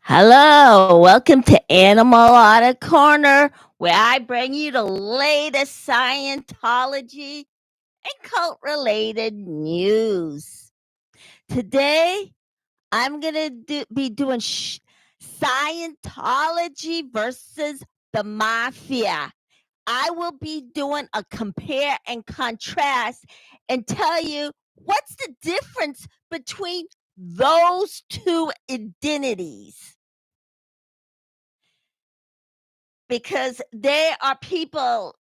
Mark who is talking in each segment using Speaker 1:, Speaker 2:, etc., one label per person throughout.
Speaker 1: Hello, welcome to Animal Audit Corner, where I bring you the latest Scientology and cult related news. Today, I'm going to be doing Scientology versus the Mafia. I will be doing a compare and contrast and tell you what's the difference between those two identities. Because there are people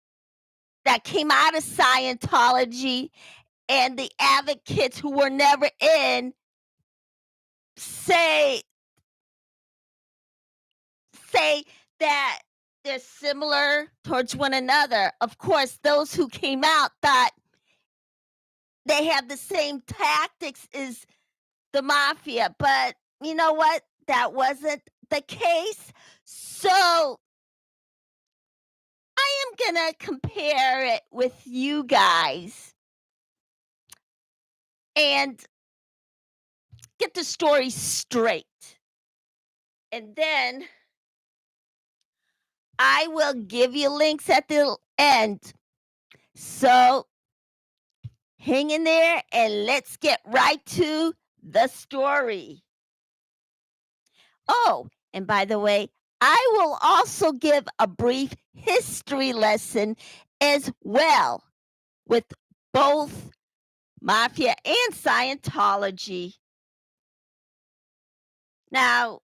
Speaker 1: that came out of Scientology and the advocates who were never in say that they're similar towards one another. Of course, those who came out thought they had the same tactics as the Mafia, but you know what? That wasn't the case. So I am going to compare it with you guys and get the story straight. And then I will give you links at the end. So hang in there and let's get right to the story. Oh, and by the way, I will also give a brief history lesson as well with both Mafia and Scientology. Now,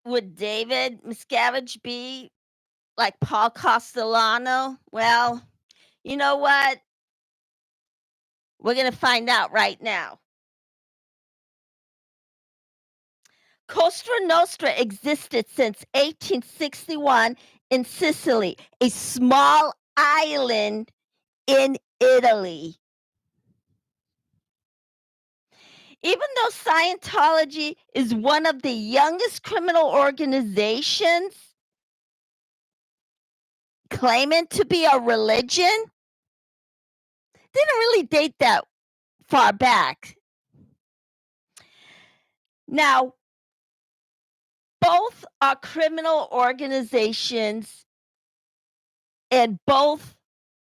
Speaker 1: would David Miscavige be like Paul Castellano? Well, you know what? We're going to find out right now. Costa Nostra existed since 1861 in Sicily, a small island in Italy. Even though Scientology is one of the youngest criminal organizations claiming to be a religion, didn't really date that far back. Now, both are criminal organizations and both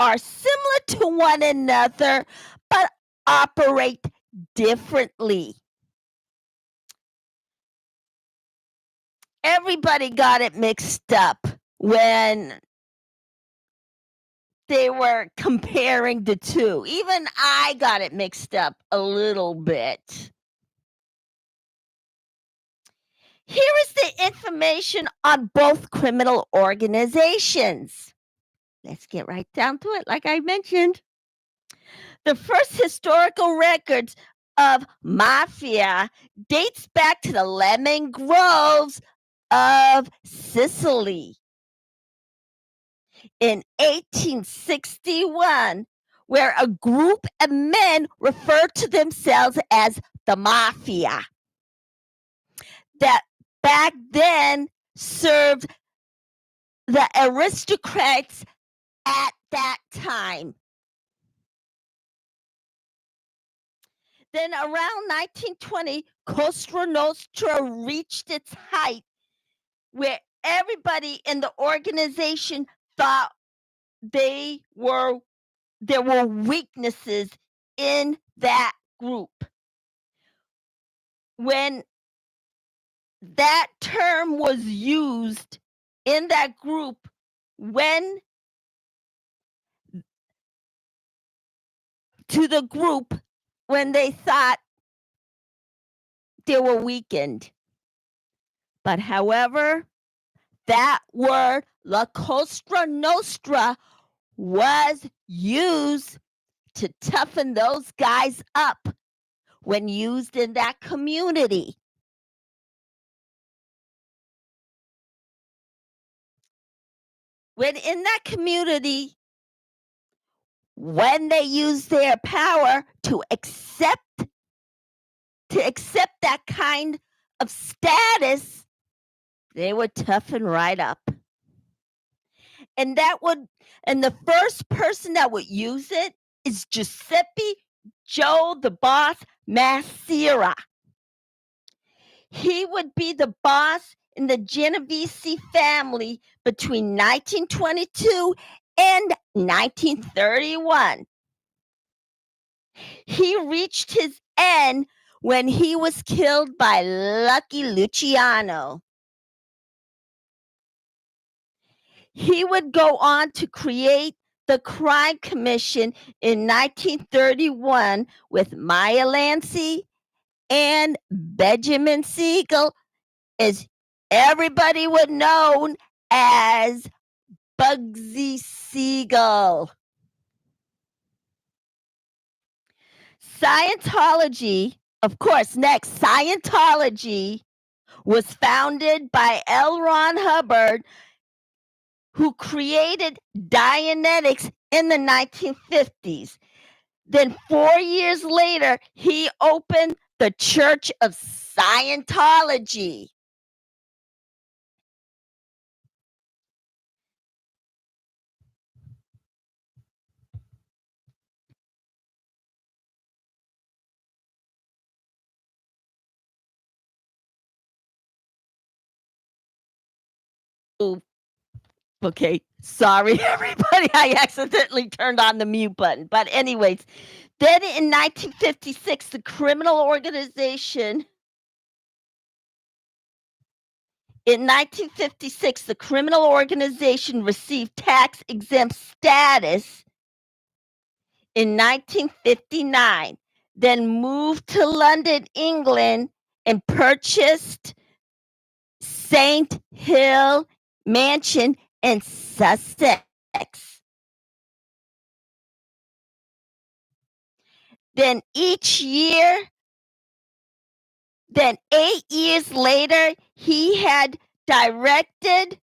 Speaker 1: are similar to one another, but operate differently. Everybody got it mixed up when they were comparing the two. Even I got it mixed up a little bit. Here is the information on both criminal organizations. Let's get right down to it, like I mentioned. The first historical records of Mafia dates back to the lemon groves of Sicily in 1861, where a group of men referred to themselves as the Mafia that back then served the aristocrats at that time. Then around 1920, Costa Nostra reached its height where everybody in the organization thought there were weaknesses in that group. When that term was used in that group, when they thought they were weakened. But however, that word, La Costa Nostra, was used to toughen those guys up when used in that community. When in that community, when they use their power to accept that kind of status, they would toughen right up. And the first person that would use it is Giuseppe Joe the Boss Massera. He would be the boss in the Genovese family between 1922 and 1931. He reached his end when he was killed by Lucky Luciano. He would go on to create the Crime Commission in 1931 with Maya Lancey and Benjamin Siegel, as everybody would know as Bugsy Siegel. Scientology, of course, next, Scientology was founded by L. Ron Hubbard, who created Dianetics in the 1950s. Then 4 years later, he opened the Church of Scientology. Okay, sorry, everybody. I accidentally turned on the mute button. But anyways, then in 1956, the criminal organization received tax-exempt status. In 1959, then moved to London, England, and purchased St. Hill Mansion in Sussex. Then 8 years later, he had directed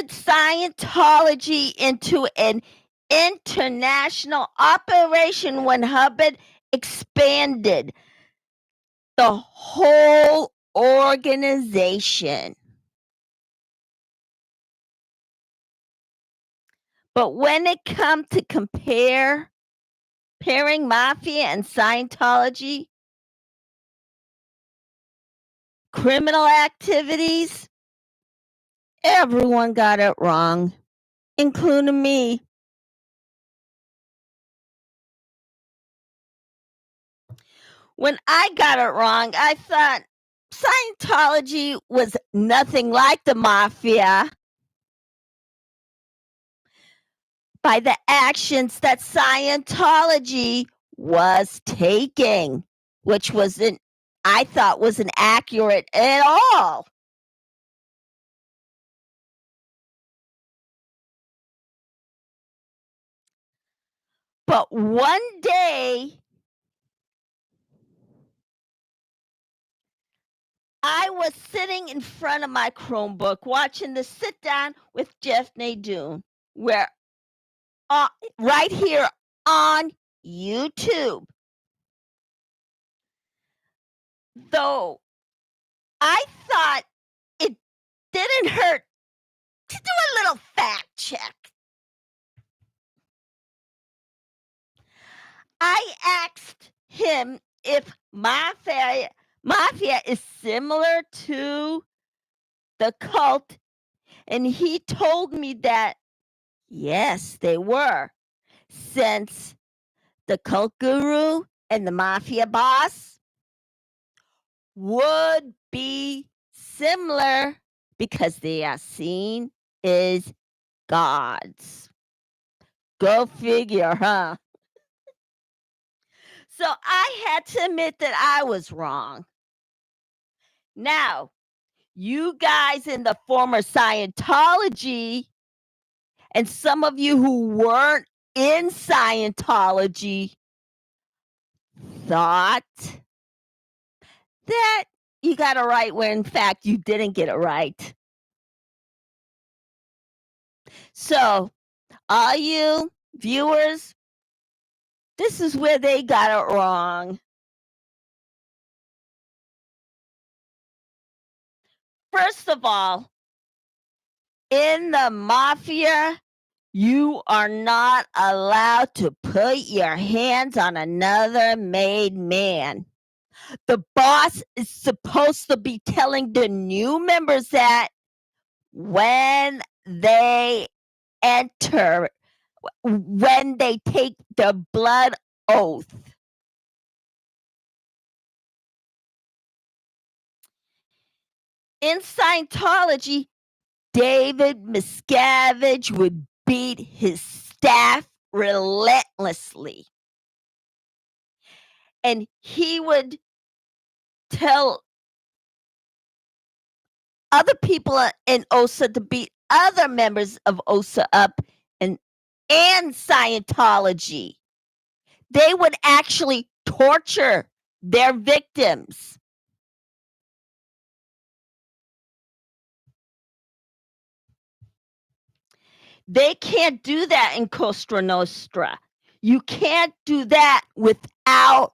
Speaker 1: Scientology into an international operation when Hubbard expanded the whole organization. But when it comes to comparing Mafia and Scientology criminal activities, everyone got it wrong, including me. When I got it wrong, I thought Scientology was nothing like the Mafia by the actions that Scientology was taking, which I thought wasn't accurate at all. But one day, I was sitting in front of my Chromebook watching the Sit Down with Jeff Nadeau, where right here on YouTube. Though I thought it didn't hurt to do a little fact check. I asked him if Mafia is similar to the cult, and he told me that yes, they were, since the cult guru and the Mafia boss would be similar because they are seen as gods. Go figure, huh? So I had to admit that I was wrong. Now, you guys in the former Scientology, and some of you who weren't in Scientology, thought that you got it right when in fact you didn't get it right. So, all you viewers, this is where they got it wrong. First of all, In the mafia, you are not allowed to put your hands on another made man. The boss is supposed to be telling the new members that when they enter, when they take the blood oath. In Scientology, David Miscavige would beat his staff relentlessly. And he would tell other people in OSA to beat other members of OSA up and Scientology. They would actually torture their victims. They can't do that in Cosa Nostra. You can't do that without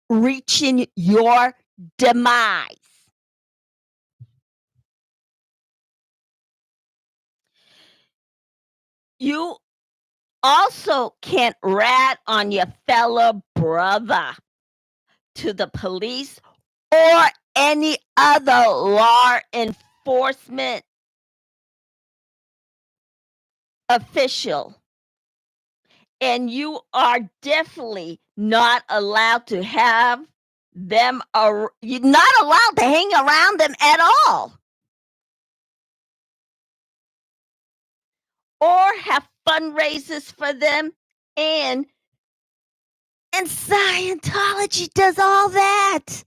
Speaker 1: reaching your demise. You also can't rat on your fellow brother to the police or any other law enforcement official. And you are definitely not allowed to have them, you're not allowed to hang around them at all. Or have fundraisers for them. And Scientology does all that.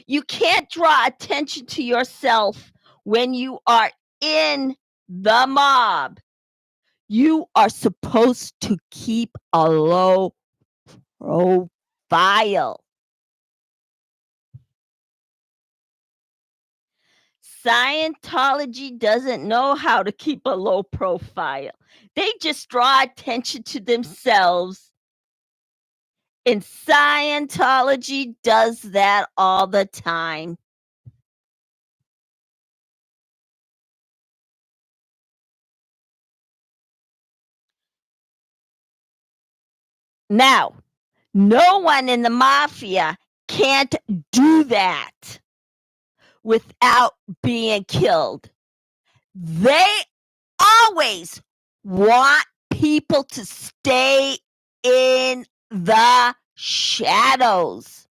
Speaker 1: You can't draw attention to yourself when you are in the mob. You are supposed to keep a low profile. Scientology doesn't know how to keep a low profile. They just draw attention to themselves. And Scientology does that all the time. Now, no one in the mafia can't do that without being killed. They always want people to stay in the shadows.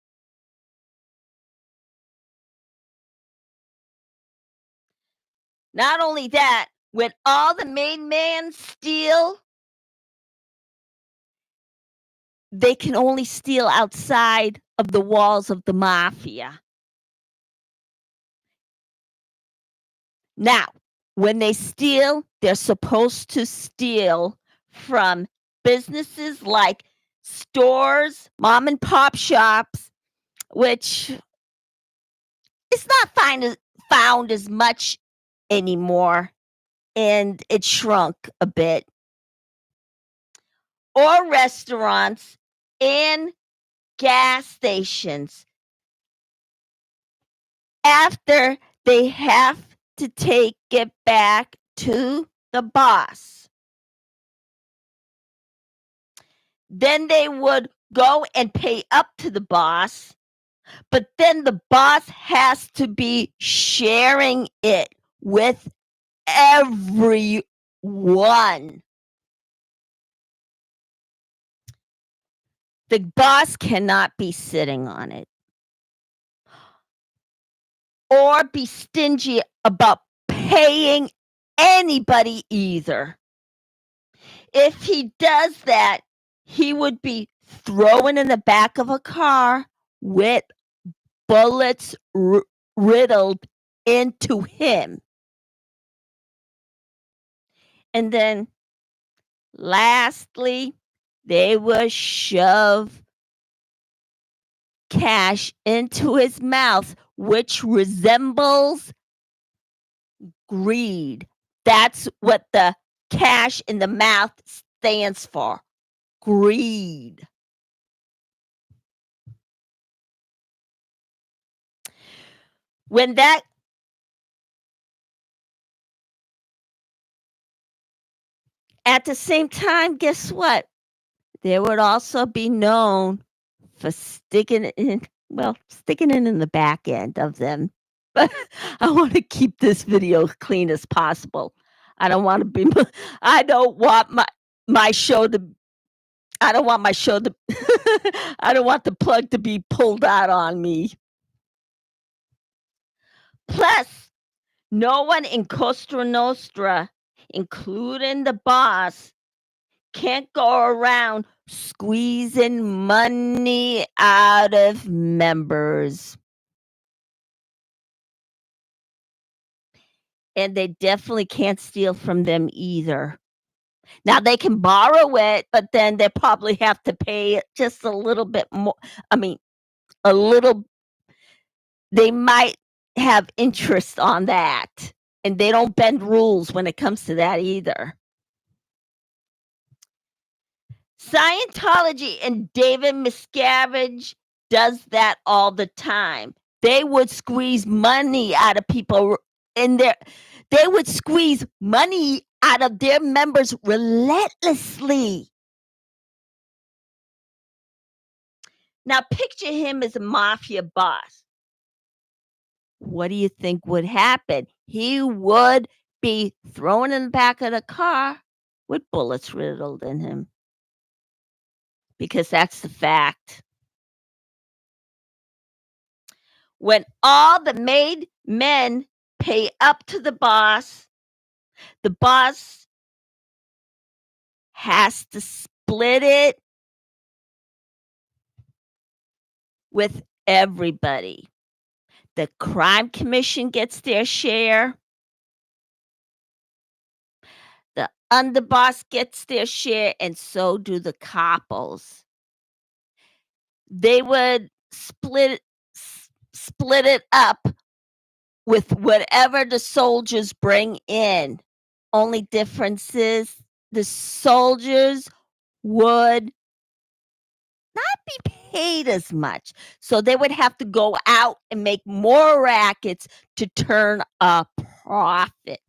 Speaker 1: Not only that, when all the main men steal, they can only steal outside of the walls of the mafia. Now, when they steal, they're supposed to steal from businesses like stores, mom and pop shops, which is not found as much anymore, and it shrunk a bit. Or restaurants and gas stations. After they have to take it back to the boss. Then they would go and pay up to the boss, but then the boss has to be sharing it with everyone. The boss cannot be sitting on it or be stingy about paying anybody either. If he does that, he would be thrown in the back of a car with bullets riddled into him. And then lastly, they would shove cash into his mouth, which resembles greed. That's what the cash in the mouth stands for. Greed. When that At the same time, guess what? They would also be known for sticking it in the back end of them. But I wanna keep this video clean as possible. I don't wanna be I don't want my show to I don't want my show to I don't want the plug to be pulled out on me. Plus, no one in Costa Nostra, including the boss, can't go around squeezing money out of members. And they definitely can't steal from them either. Now they can borrow it, but then they probably have to pay just a little bit more. I mean, a little they might have interest on that, and they don't bend rules when it comes to that either. Scientology and David Miscavige does that all the time. They would squeeze money out of people in their they would squeeze money out of their members relentlessly. Now picture him as a mafia boss. What do you think would happen? He would be thrown in the back of the car with bullets riddled in him. Because that's the fact. When all the made men pay up to the boss has to split it with everybody. The crime commission gets their share. The underboss gets their share, and so do the couples. They would split it up with whatever the soldiers bring in. Only difference is the soldiers would not be paid as much. So they would have to go out and make more rackets to turn a profit.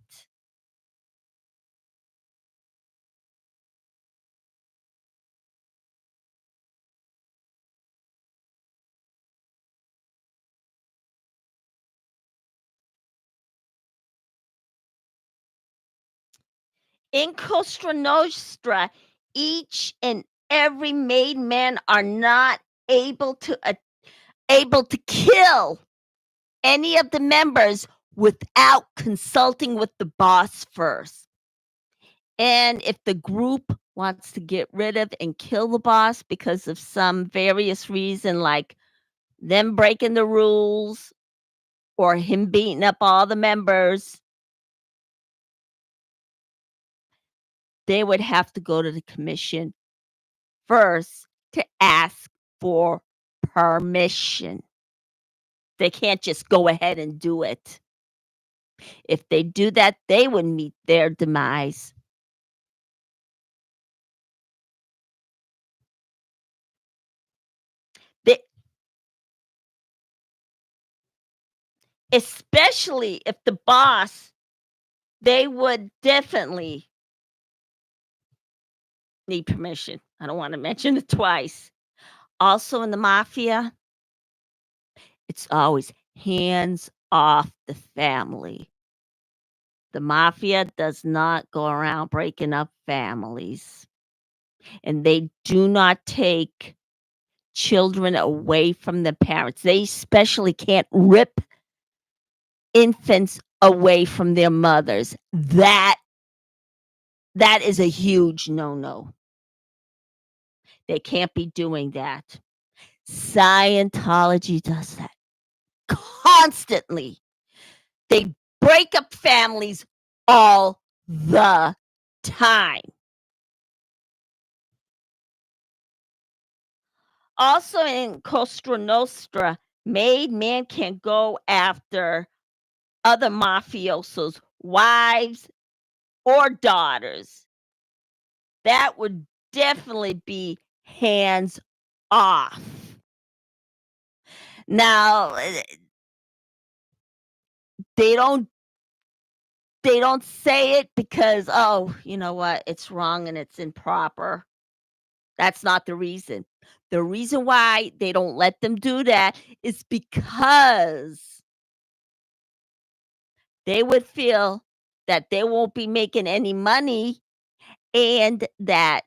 Speaker 1: In Costa Nostra, each and every made man are not able to kill any of the members without consulting with the boss first. And if the group wants to get rid of and kill the boss because of some various reason, like them breaking the rules or him beating up all the members, they would have to go to the commission first to ask for permission. They can't just go ahead and do it. If they do that, they would meet their demise. They, especially if the boss, they would definitely need permission. I don't want to mention it twice. Also in the mafia, it's always hands off the family. The mafia does not go around breaking up families, and they do not take children away from the parents. They especially can't rip infants away from their mothers. That is a huge no-no. They can't be doing that. Scientology does that constantly. They break up families all the time. Also in Costa Nostra, made men can go after other mafiosos' wives or daughters. That would definitely be hands off. Now, they don't they don't say it because, "Oh, you know what? It's wrong and it's improper." That's not the reason. The reason why they don't let them do that is because they would feel that they won't be making any money and that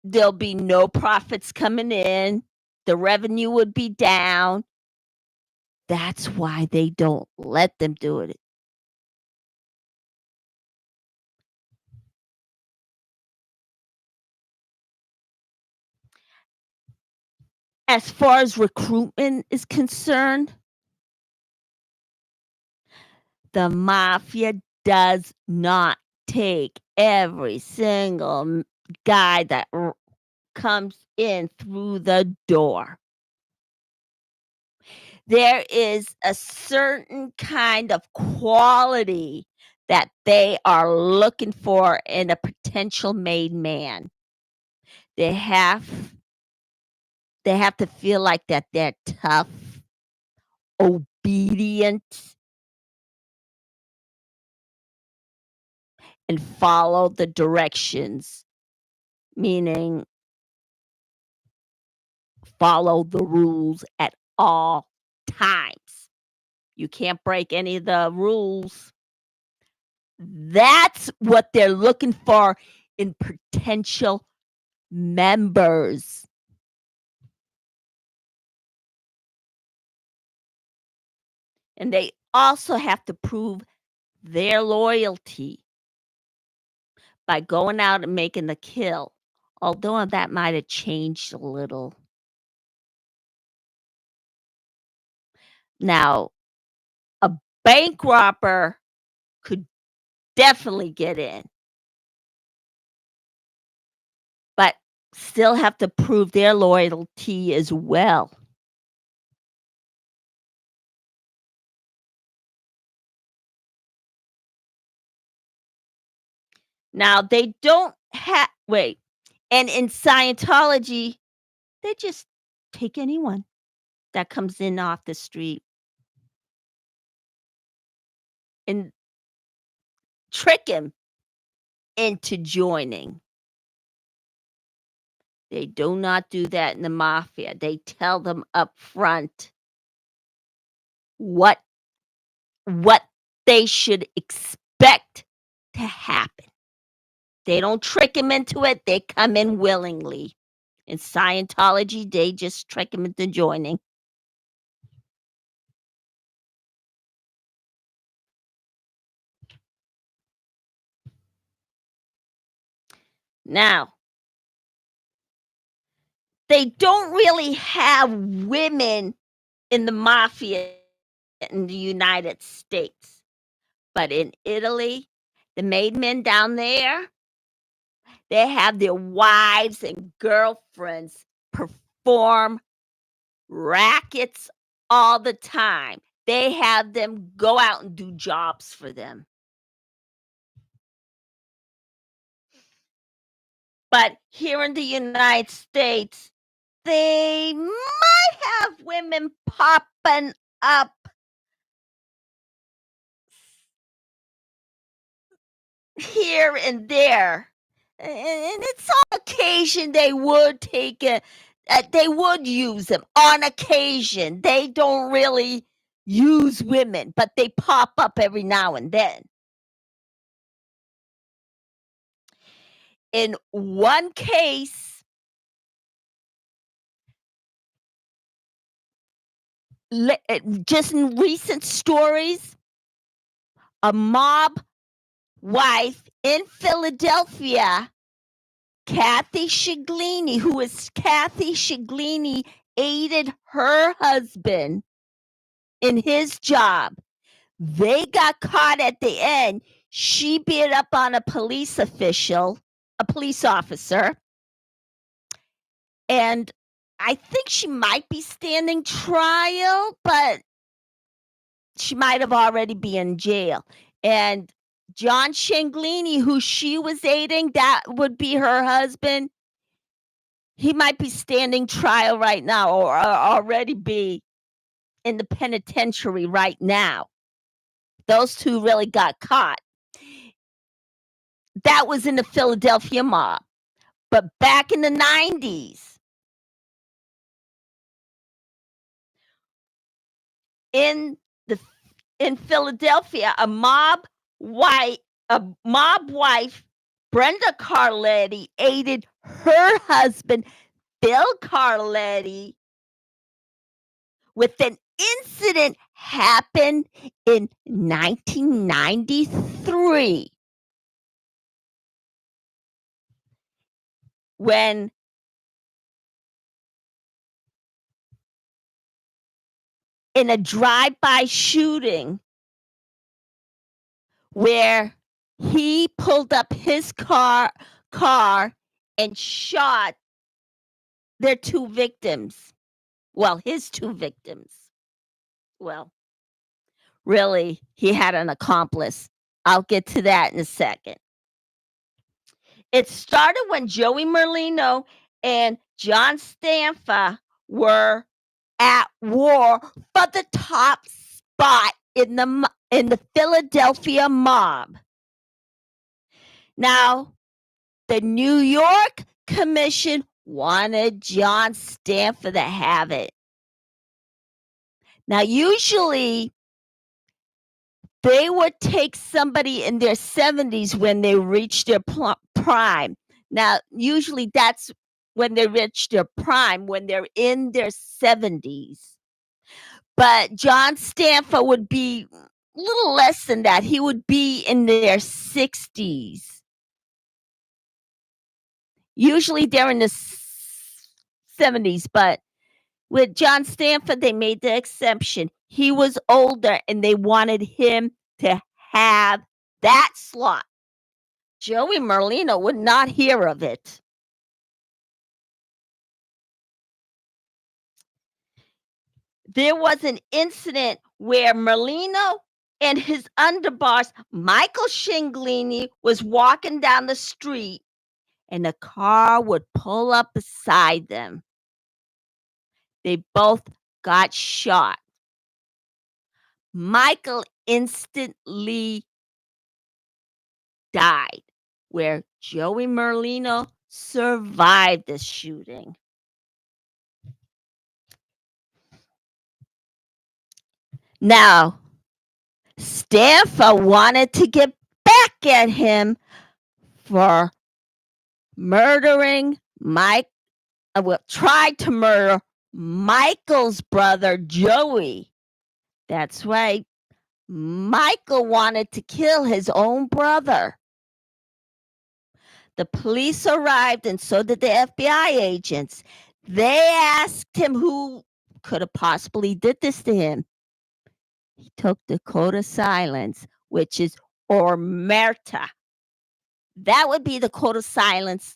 Speaker 1: there'll be no profits coming in, the revenue would be down. That's why they don't let them do it. As far as recruitment is concerned, the mafia does not take every single guy that comes in through the door. There is a certain kind of quality that they are looking for in a potential made man. They have they have to feel like that they're tough, obedient, and follow the directions, meaning follow the rules at all times. You can't break any of the rules. That's what they're looking for in potential members. And they also have to prove their loyalty by going out and making the kill, although that might have changed a little. Now, a bank robber could definitely get in, but still have to prove their loyalty as well. Now, they don't have wait, and in Scientology, they just take anyone that comes in off the street and trick him into joining. They do not do that in the mafia. They tell them up front what what they should expect to happen. They don't trick him into it, they come in willingly. In Scientology, they just trick him into joining. Now, they don't really have women in the mafia in the United States, but in Italy, the made men down there, they have their wives and girlfriends perform rackets all the time. They have them go out and do jobs for them. But here in the United States, they might have women popping up here and there. And it's on occasion they would take it, they would use them on occasion. They don't really use women, but they pop up every now and then. In one case, just in recent stories, a mob wife in Philadelphia, Kathy Shiglini, who is Kathy Shiglini, aided her husband in his job. They got caught at the end. She beat up on a police officer, and I think she might be standing trial, but she might have already been in jail. And John Shanglini, who she was aiding, that would be her husband. He might be standing trial right now or already be in the penitentiary right now. those two really got caught. That was in the Philadelphia mob. But back in the 90s, in Philadelphia, a mob wife, Brenda Carletti, aided her husband, Bill Carletti, with an incident happened in 1993 when in a drive-by shooting where he pulled up his car and shot their two victims. Well, his two victims. Well, really, he had an accomplice. I'll get to that in a second. It started when Joey Merlino and John Stanfa were at war for the top spot in the Philadelphia mob. Now, the New York Commission wanted John Stanfa to have it. Now, usually they would take somebody in their 70s when they reach their prime. Now, usually that's when they reach their prime, when they're in their 70s. But John Stanfa would be a little less than that. He would be in their 60s. Usually they're in the 70s, but with John Stanfa, they made the exception. He was older and they wanted him to have that slot. Joey Merlino would not hear of it. There was an incident where Merlino and his underboss, Michael Shinglini, was walking down the street and a car would pull up beside them. They both got shot. Michael instantly died, where Joey Merlino survived the shooting. Now, Stanfa wanted to get back at him for murdering tried to murder Michael's brother, Joey. That's right. Michael wanted to kill his own brother. The police arrived and so did the FBI agents. They asked him who could have possibly did this to him. He took the code of silence, which is omerta. That would be the code of silence.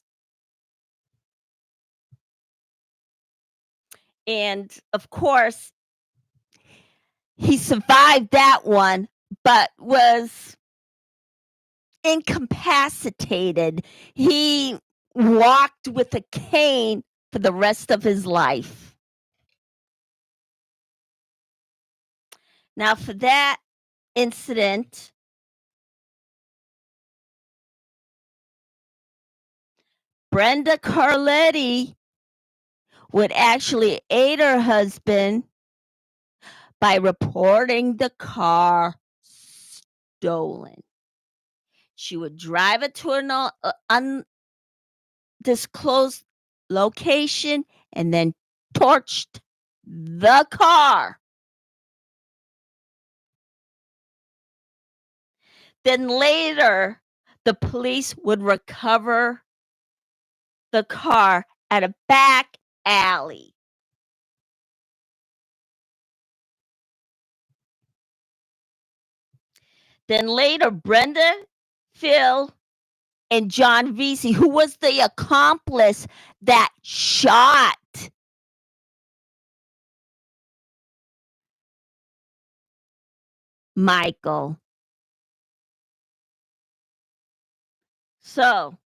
Speaker 1: And of course, he survived that one, but was incapacitated. He walked with a cane for the rest of his life. Now, for that incident, Brenda Carletti would actually aid her husband by reporting the car stolen. She would drive it to an undisclosed location and then torched the car. Then later, the police would recover the car at a back alley. Then later, Brenda, Phil, and John Vesey, who was the accomplice that shot Michael. So,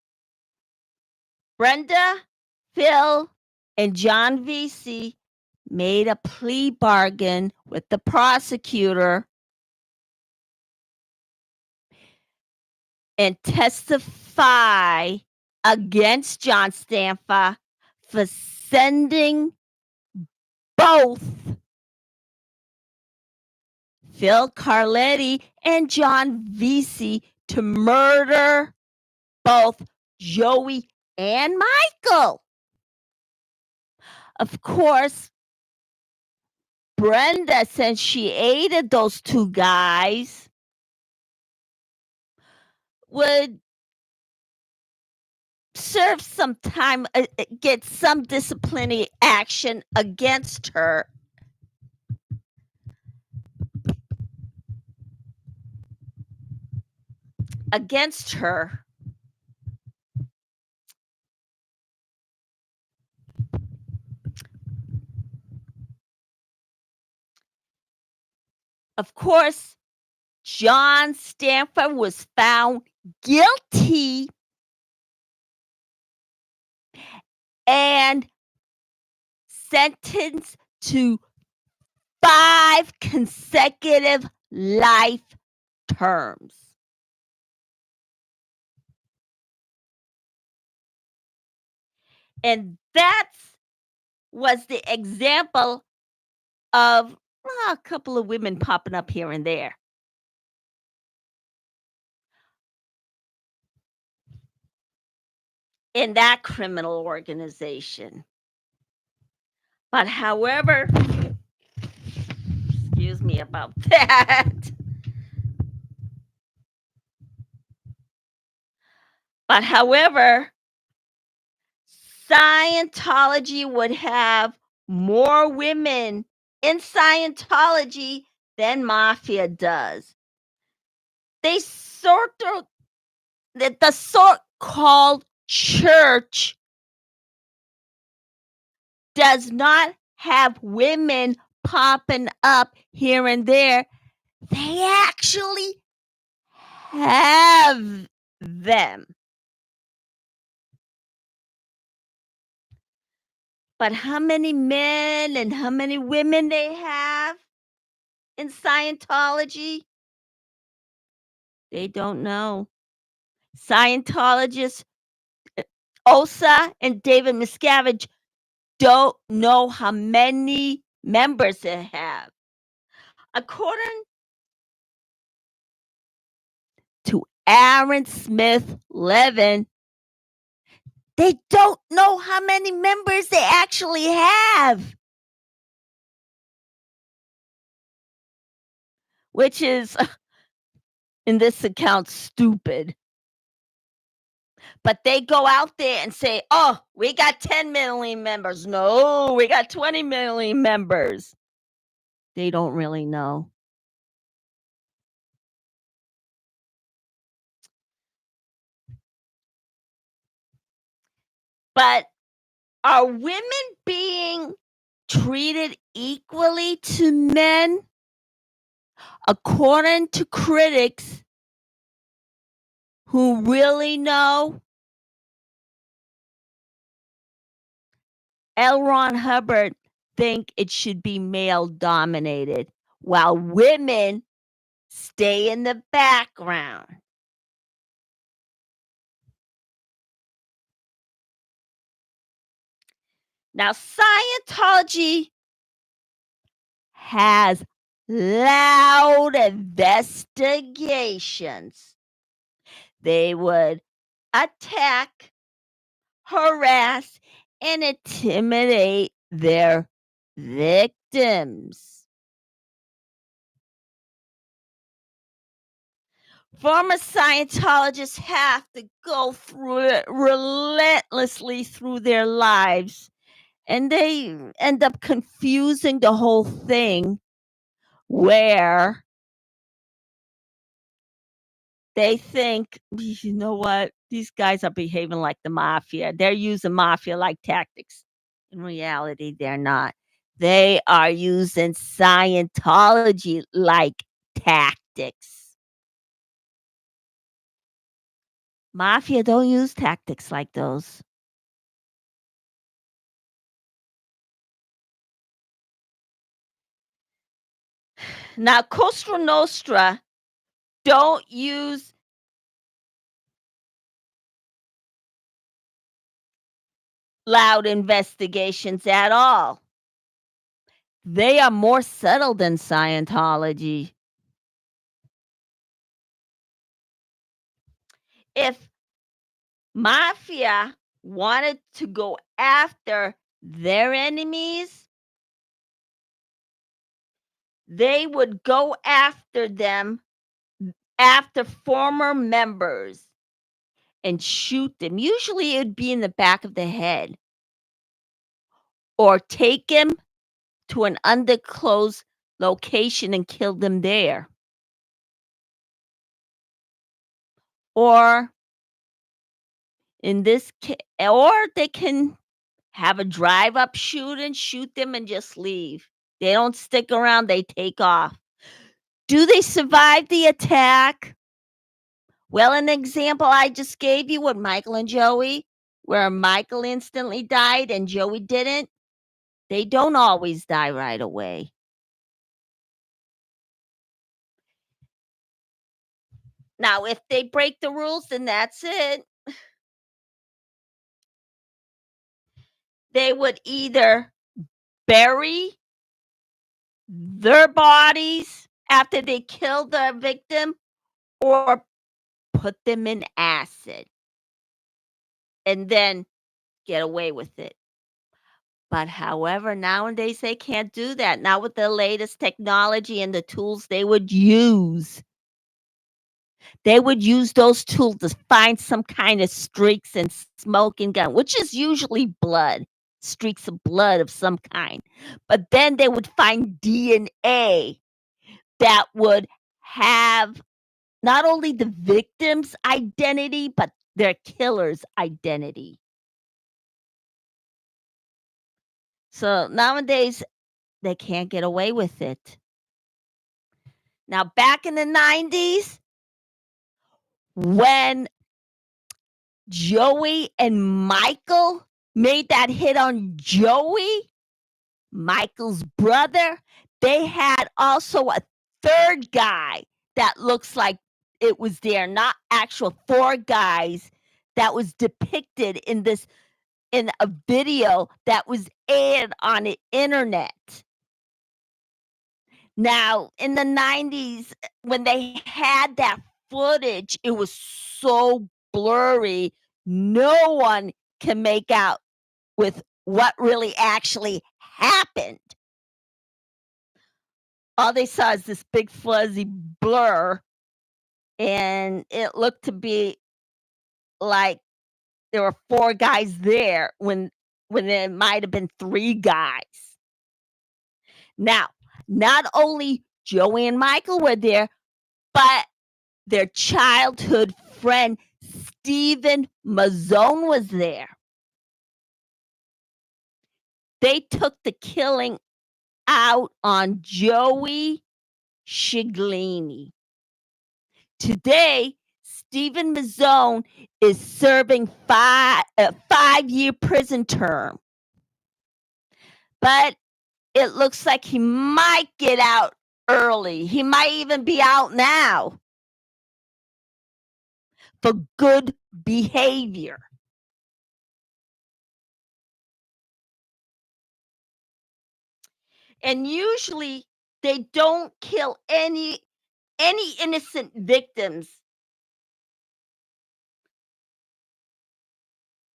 Speaker 1: Brenda, Phil, and John Vesey made a plea bargain with the prosecutor and testify against John Stanfa for sending both Phil Carletti and John Vesey to murder both Joey and Michael. Of course, Brenda, since she aided those two guys, would serve some time, get some disciplinary action against her. Against her. Of course, John Stanfa was found guilty and sentenced to 5 consecutive life terms. And that was the example of a couple of women popping up here and there. In that criminal organization. But however, excuse me about that. But however, Scientology would have more women in Scientology than Mafia does. They the so-called church does not have women popping up here and there. They actually have them. But how many men and how many women they have in Scientology? They don't know. Scientologists, Osa and David Miscavige, don't know how many members they have. According to Aaron Smith Levin, they don't know how many members they actually have. Which is, in this account, stupid. But they go out there and say, oh, we got 10 million members. No, we got 20 million members. They don't really know. But are women being treated equally to men? According to critics who really know, L. Ron Hubbard think it should be male dominated, while women stay in the background. Now, Scientology has loud investigations. They would attack, harass, and intimidate their victims. Former Scientologists have to go through it relentlessly through their lives, and they end up confusing the whole thing where they think, you know what, these guys are behaving like the mafia. They're using mafia-like tactics. In reality, they're not. They are using Scientology-like tactics. Mafia don't use tactics like those. Now, Cosa Nostra don't use loud investigations at all. They are more subtle than Scientology. If Mafia wanted to go after their enemies, they would go after them, after former members, and shoot them. Usually, it would be in the back of the head, or take him to an undisclosed location and kill them there. Or in this or they can have a drive-up shoot and shoot them and just leave. They don't stick around, they take off. Do they survive the attack? Well, an example I just gave you with Michael and Joey, where Michael instantly died and Joey didn't, they don't always die right away. Now, if they break the rules, then that's it. They would either bury their bodies after they kill the victim or put them in acid and then get away with it. But however, nowadays they can't do that. Not with the latest technology and the tools they would use. They would use those tools to find some kind of streaks and smoke and gun, which is usually blood, streaks of blood of some kind. But then they would find DNA that would have not only the victim's identity, but their killer's identity. So nowadays, they can't get away with it. Now, back in the 90s, when Joey and Michael made that hit on Joey, Michael's brother, they had also a third guy that looks like it was there, not actual 4 guys that was depicted in a video that was aired on the internet. Now, in the 90s, when they had that footage, it was so blurry, no one can make out with what really actually happened. All they saw is this big fuzzy blur, and it looked to be like there were 4 guys there when there might have been 3 guys. Now, not only Joey and Michael were there, but their childhood friend Stephen Mazzone was there. They took the killing out on Joey Shiglini. Today, Stephen Mazzone is serving a 5-year prison term. But it looks like he might get out early. He might even be out now for good behavior. And usually they don't kill any innocent victims.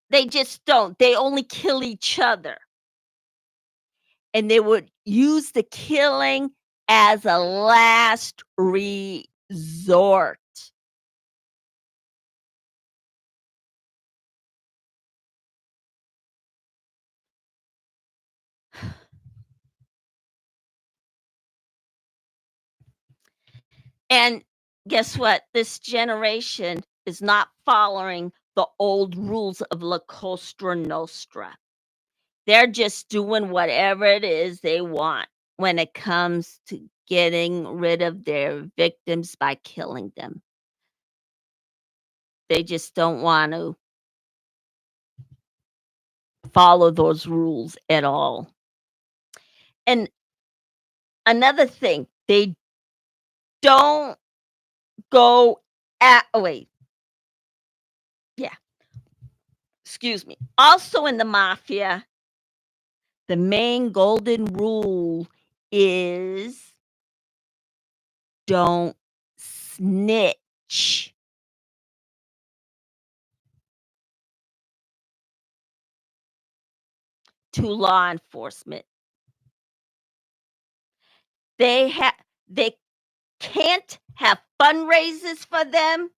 Speaker 1: They just don't. They only kill each other. And they would use the killing as a last resort. And guess what? This generation is not following the old rules of La Cosa Nostra. They're just doing whatever it is they want when it comes to getting rid of their victims by killing them. They just don't want to follow those rules at all. And another thing, they don't go at oh, wait. Yeah. excuse me, also in the mafia, the main golden rule is don't snitch. To law enforcement. They have they can't have fundraisers for them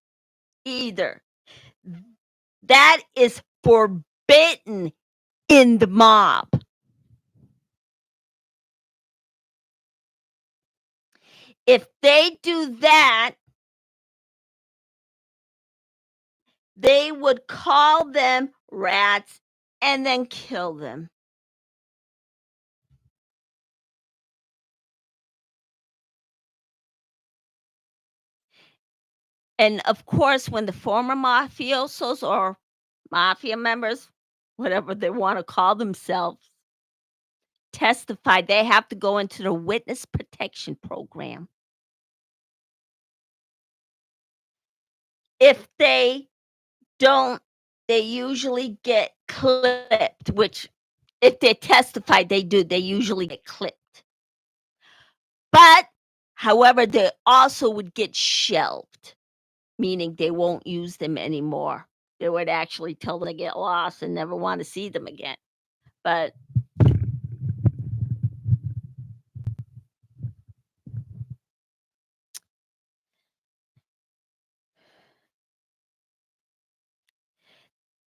Speaker 1: either. That is forbidden in the mob. If they do that, they would call them rats and then kill them. And of course, when the former mafiosos or mafia members, whatever they want to call themselves, testify, they have to go into the witness protection program. If they don't, they usually get clipped, which if they testify, they usually get clipped. But, however, they also would get shelved, meaning they won't use them anymore. They would actually tell them to get lost and never want to see them again. But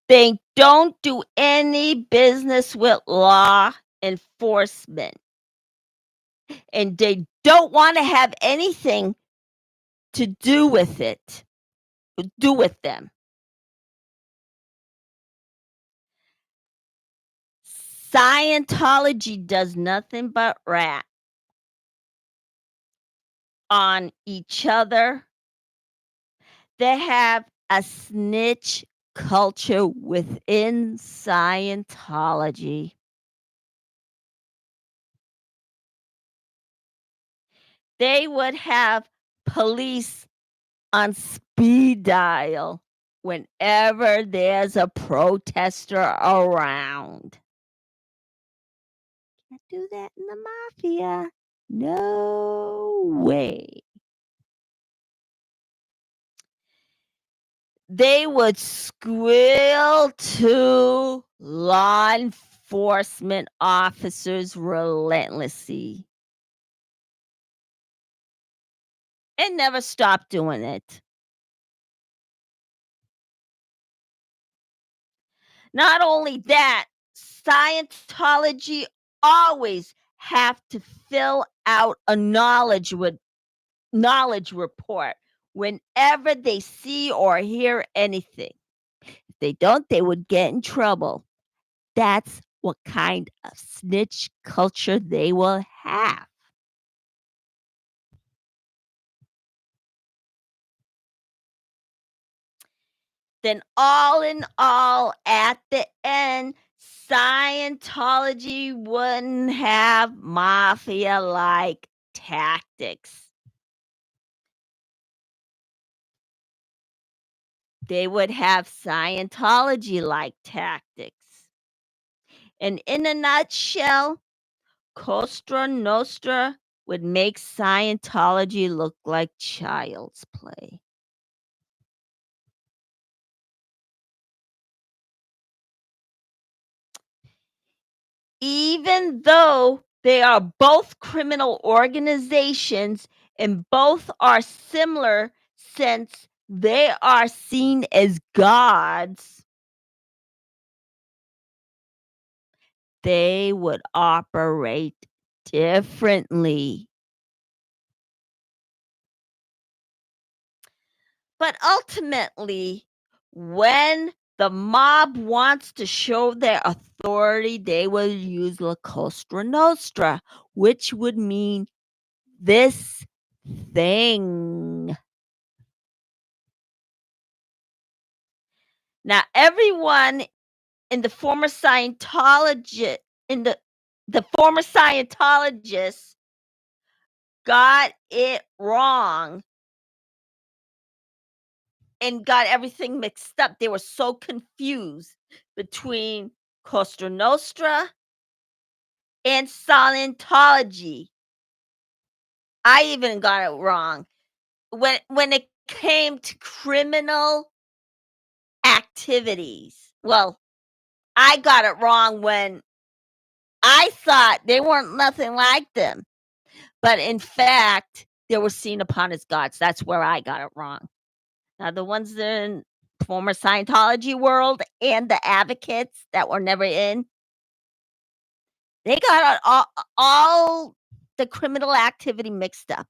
Speaker 1: they don't do any business with law enforcement. And they don't want to have anything to do with them. Scientology does nothing but rat on each other. They have a snitch culture within Scientology. They would have police on speed dial whenever there's a protester around. Can't do that in the mafia. No way. They would squeal to law enforcement officers relentlessly and never stop doing it. Not only that, Scientology always have to fill out a knowledge report whenever they see or hear anything. If they don't, they would get in trouble. That's what kind of snitch culture they will have. Then all in all, at the end, Scientology wouldn't have mafia-like tactics. They would have Scientology-like tactics. And in a nutshell, Cosa Nostra would make Scientology look like child's play. Even though they are both criminal organizations and both are similar since they are seen as gods, they would operate differently. But ultimately, when the mob wants to show their authority, they will use La Cosa Nostra, which would mean this thing. Now, everyone in the former Scientology in the former Scientologists got it wrong and got everything mixed up. They were so confused. between Costa Nostra and Scientology. I even got it wrong. When it came to criminal activities. Well, I got it wrong when I thought they weren't nothing like them. But in fact, they were seen upon as gods. That's where I got it wrong. Now, the ones in former Scientology world and the advocates that were never in, they got all the criminal activity mixed up.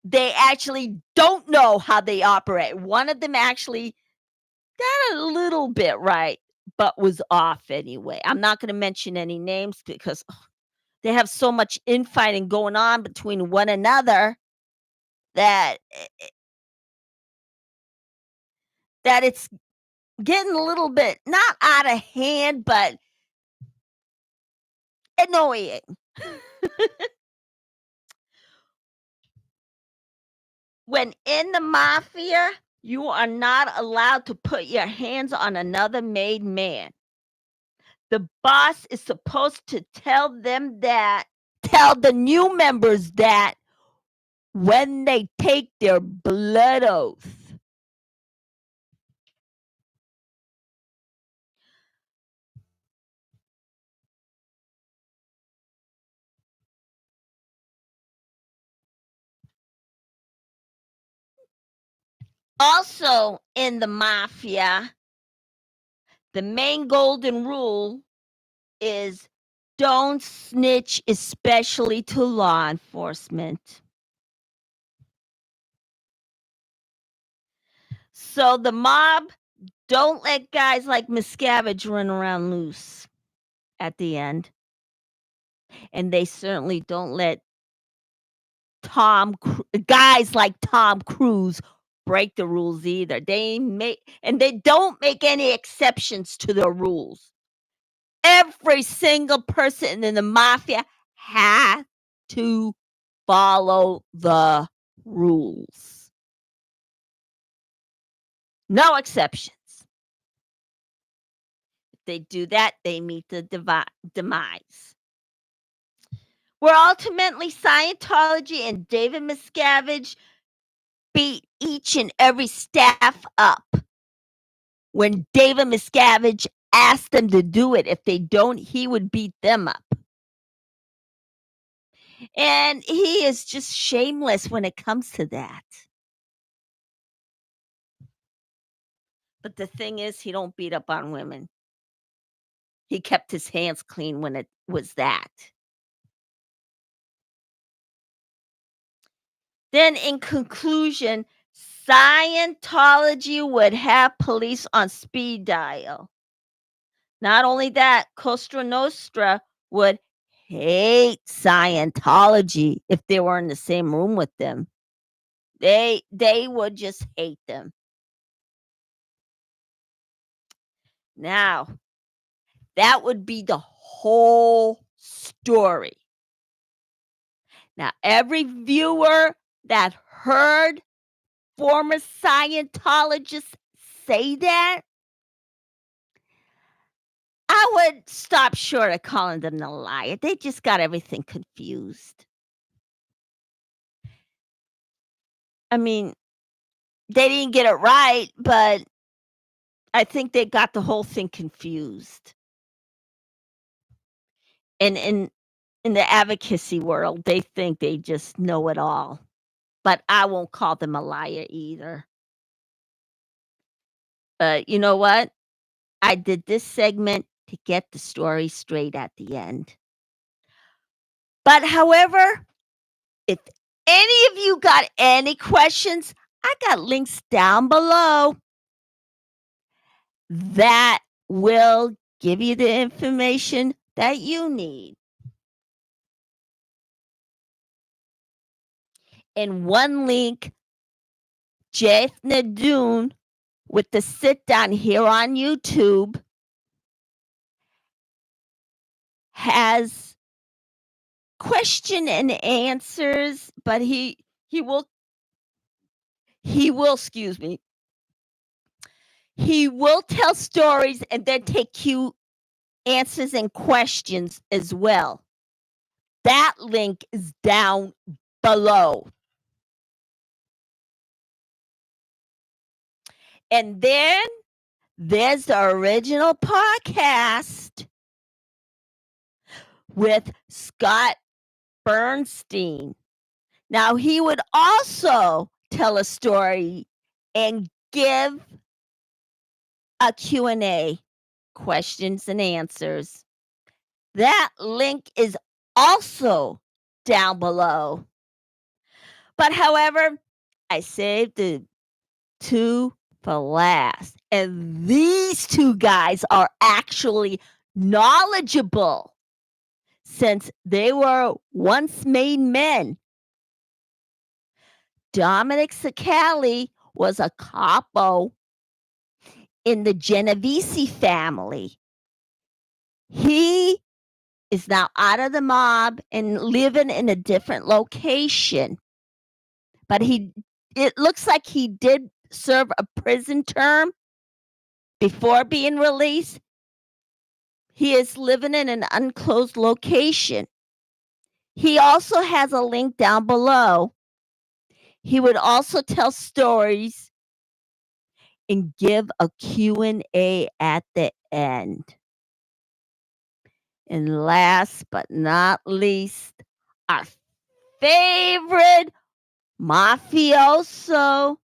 Speaker 1: They actually don't know how they operate. One of them actually got a little bit right, but was off anyway. I'm not going to mention any names because they have so much infighting going on between one another that it's getting a little bit not out of hand, but annoying. When in the mafia, you are not allowed to put your hands on another made man. The boss is supposed to tell the new members that when they take their blood oath. Also in the mafia, the main golden rule is don't snitch, especially to law enforcement. So the mob don't let guys like Miscavige run around loose at the end. And they certainly don't let guys like Tom Cruise break the rules either. They don't make any exceptions to the rules. Every single person in the mafia has to follow the rules. No exceptions. If they do that, they meet the demise. Where ultimately Scientology and David Miscavige beat each and every staff up. When David Miscavige asked them to do it, if they don't, he would beat them up. And he is just shameless when it comes to that. But the thing is, he don't beat up on women. He kept his hands clean when it was that. Then in conclusion, Scientology would have police on speed dial. Not only that, Costa Nostra would hate Scientology if they were in the same room with them. They would just hate them. Now, that would be the whole story. Now, every viewer that heard former Scientologists say that, I would stop short of calling them a liar. They just got everything confused. I mean, they didn't get it right, but I think they got the whole thing confused. And in the advocacy world, they think they just know it all. But I won't call them a liar either. But you know what? I did this segment to get the story straight at the end. But however, if any of you got any questions, I got links down below that will give you the information that you need. In one link, Jeff Nadoon with the sit down here on YouTube has question and answers, but he will He will tell stories and then take answers and questions as well. That link is down below. And then there's the original podcast with Scott Bernstein. Now, he would also tell a story and give a Q&A, questions and answers. That link is also down below. But however, I saved the two for last. And these two guys are actually knowledgeable since they were once made men. Dominic Sicali was a capo in the Genovese family. He is now out of the mob and living in a different location. But it looks like he did serve a prison term before being released. He is living in an unclosed location. He also has a link down below. He would also tell stories and give a Q&A at the end. And last but not least, our favorite mafioso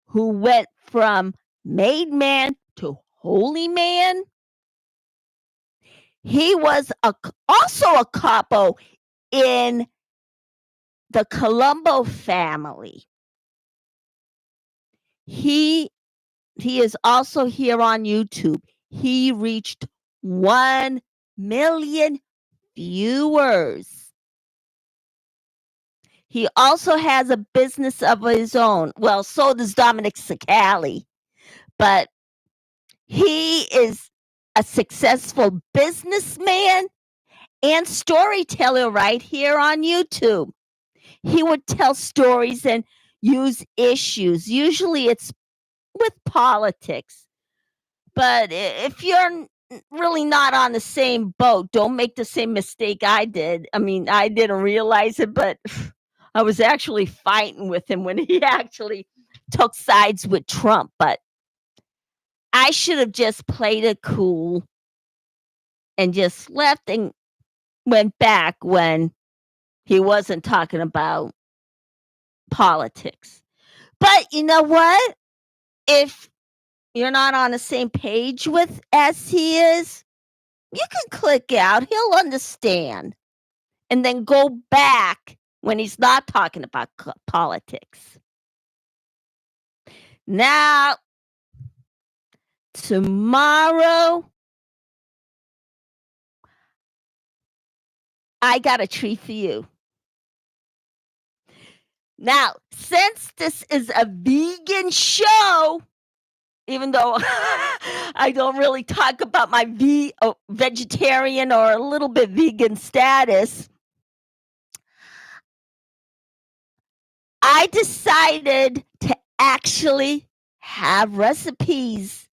Speaker 1: who went from made man to holy man. He was also a capo in the Colombo family. He is also here on YouTube. He reached 1 million viewers. He also has a business of his own. Well, so does Dominic Sicali. But he is a successful businessman and storyteller right here on YouTube. He would tell stories and use issues. Usually it's with politics. But if you're really not on the same boat, don't make the same mistake I did. I mean, I didn't realize it, but I was actually fighting with him when he actually took sides with Trump. But I should have just played it cool and just left and went back when he wasn't talking about politics. But you know what? If you're not on the same page with as he is, you can click out. He'll understand. And then go back when he's not talking about politics. Now, tomorrow, I got a treat for you. Now, since this is a vegan show, even though I don't really talk about my vegetarian or a little bit vegan status, I decided to actually have recipes